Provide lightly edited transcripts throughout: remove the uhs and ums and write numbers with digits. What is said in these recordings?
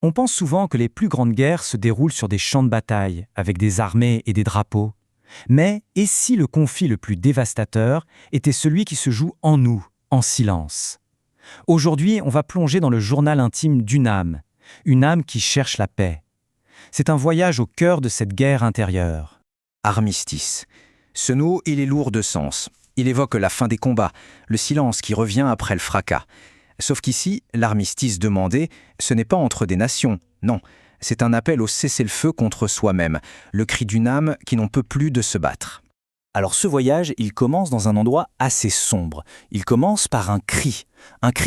On pense souvent que les plus grandes guerres se déroulent sur des champs de bataille, avec des armées et des drapeaux. Mais et si le conflit le plus dévastateur était celui qui se joue en nous, en silence? Aujourd'hui, on va plonger dans le journal intime d'une âme, une âme qui cherche la paix. C'est un voyage au cœur de cette guerre intérieure. Armistice. Ce mot, il est lourd de sens. Il évoque la fin des combats, le silence qui revient après le fracas. Sauf qu'ici, l'armistice demandé, ce n'est pas entre des nations, non. C'est un appel au cessez-le-feu contre soi-même, le cri d'une âme qui n'en peut plus de se battre. Alors ce voyage, il commence dans un endroit assez sombre. Il commence par un cri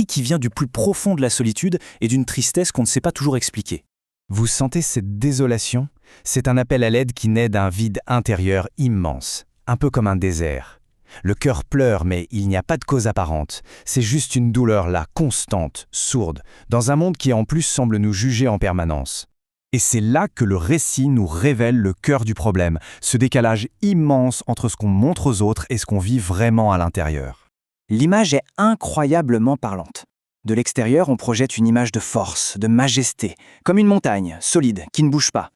qui vient du plus profond de la solitude et d'une tristesse qu'on ne sait pas toujours expliquer. Vous sentez cette désolation? C'est un appel à l'aide qui naît d'un vide intérieur immense, un peu comme un désert. Le cœur pleure, mais il n'y a pas de cause apparente. C'est juste une douleur là, constante, sourde, dans un monde qui en plus semble nous juger en permanence. Et c'est là que le récit nous révèle le cœur du problème, ce décalage immense entre ce qu'on montre aux autres et ce qu'on vit vraiment à l'intérieur. L'image est incroyablement parlante. De l'extérieur, on projette une image de force, de majesté, comme une montagne, solide, qui ne bouge pas.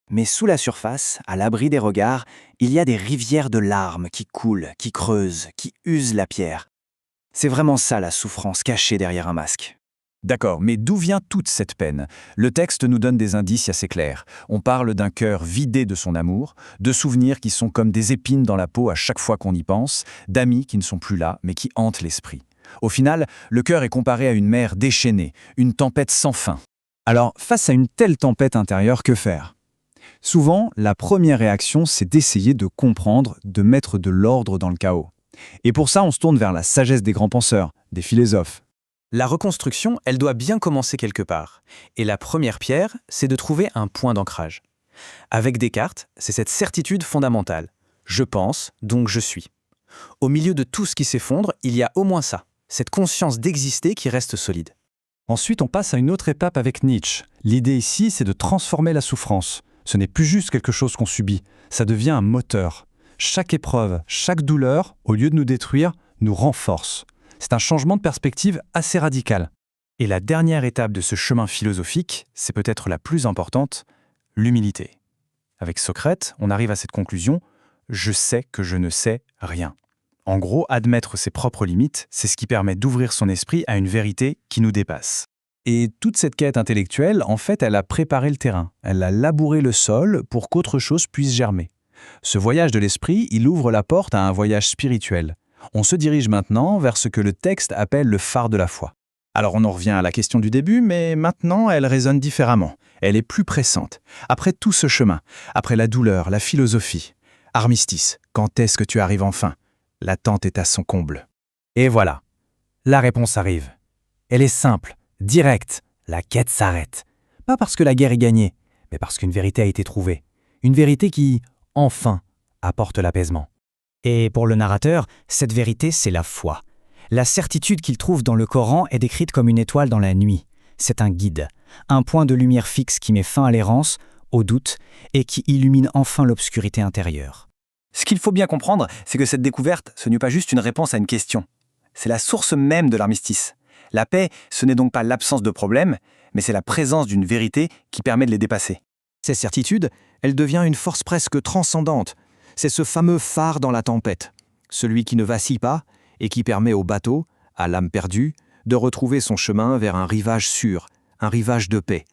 Mais sous la surface, à l'abri des regards, il y a des rivières de larmes qui coulent, qui creusent, qui usent la pierre. C'est vraiment ça la souffrance cachée derrière un masque. D'accord, mais d'où vient toute cette peine? Le texte nous donne des indices assez clairs. On parle d'un cœur vidé de son amour, de souvenirs qui sont comme des épines dans la peau à chaque fois qu'on y pense, d'amis qui ne sont plus là, mais qui hantent l'esprit. Au final, le cœur est comparé à une mer déchaînée, une tempête sans fin. Alors, face à une telle tempête intérieure, que faire? Souvent, la première réaction, c'est d'essayer de comprendre, de mettre de l'ordre dans le chaos. Et pour ça, on se tourne vers la sagesse des grands penseurs, des philosophes. La reconstruction, elle doit bien commencer quelque part. Et la première pierre, c'est de trouver un point d'ancrage. Avec Descartes, c'est cette certitude fondamentale. Je pense, donc je suis. Au milieu de tout ce qui s'effondre, il y a au moins ça, cette conscience d'exister qui reste solide. Ensuite, on passe à une autre étape avec Nietzsche. L'idée ici, c'est de transformer la souffrance. Ce n'est plus juste quelque chose qu'on subit, ça devient un moteur. Chaque épreuve, chaque douleur, au lieu de nous détruire, nous renforce. C'est un changement de perspective assez radical. Et la dernière étape de ce chemin philosophique, c'est peut-être la plus importante, l'humilité. Avec Socrate, on arrive à cette conclusion, je sais que je ne sais rien. En gros, admettre ses propres limites, c'est ce qui permet d'ouvrir son esprit à une vérité qui nous dépasse. Et toute cette quête intellectuelle, en fait, elle a préparé le terrain. Elle a labouré le sol pour qu'autre chose puisse germer. Ce voyage de l'esprit, il ouvre la porte à un voyage spirituel. On se dirige maintenant vers ce que le texte appelle le phare de la foi. Alors on en revient à la question du début, mais maintenant elle résonne différemment. Elle est plus pressante. Après tout ce chemin, après la douleur, la philosophie. Armistice, quand est-ce que tu arrives enfin? L'attente est à son comble. Et voilà, la réponse arrive. Elle est simple, directe, la quête s'arrête. Pas parce que la guerre est gagnée, mais parce qu'une vérité a été trouvée. Une vérité qui, enfin, apporte l'apaisement. Et pour le narrateur, cette vérité, c'est la foi. La certitude qu'il trouve dans le Coran est décrite comme une étoile dans la nuit. C'est un guide, un point de lumière fixe qui met fin à l'errance, au doute, et qui illumine enfin l'obscurité intérieure. Ce qu'il faut bien comprendre, c'est que cette découverte, ce n'est pas juste une réponse à une question. C'est la source même de l'armistice. La paix, ce n'est donc pas l'absence de problèmes, mais c'est la présence d'une vérité qui permet de les dépasser. Cette certitude, elle devient une force presque transcendante. C'est ce fameux phare dans la tempête, celui qui ne vacille pas et qui permet au bateau, à l'âme perdue, de retrouver son chemin vers un rivage sûr, un rivage de paix.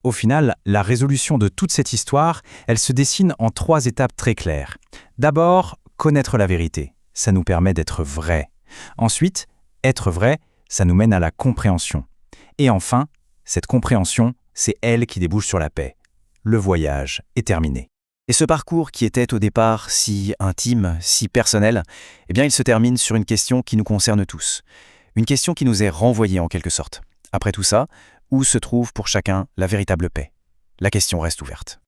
Au final, la résolution de toute cette histoire, elle se dessine en 3 étapes très claires. D'abord, connaître la vérité. Ça nous permet d'être vrai. Ensuite, être vrai, ça nous mène à la compréhension. Et enfin, cette compréhension, c'est elle qui débouche sur la paix. Le voyage est terminé. Et ce parcours qui était au départ si intime, si personnel, eh bien il se termine sur une question qui nous concerne tous. Une question qui nous est renvoyée en quelque sorte. Après tout ça, où se trouve pour chacun la véritable paix? La question reste ouverte.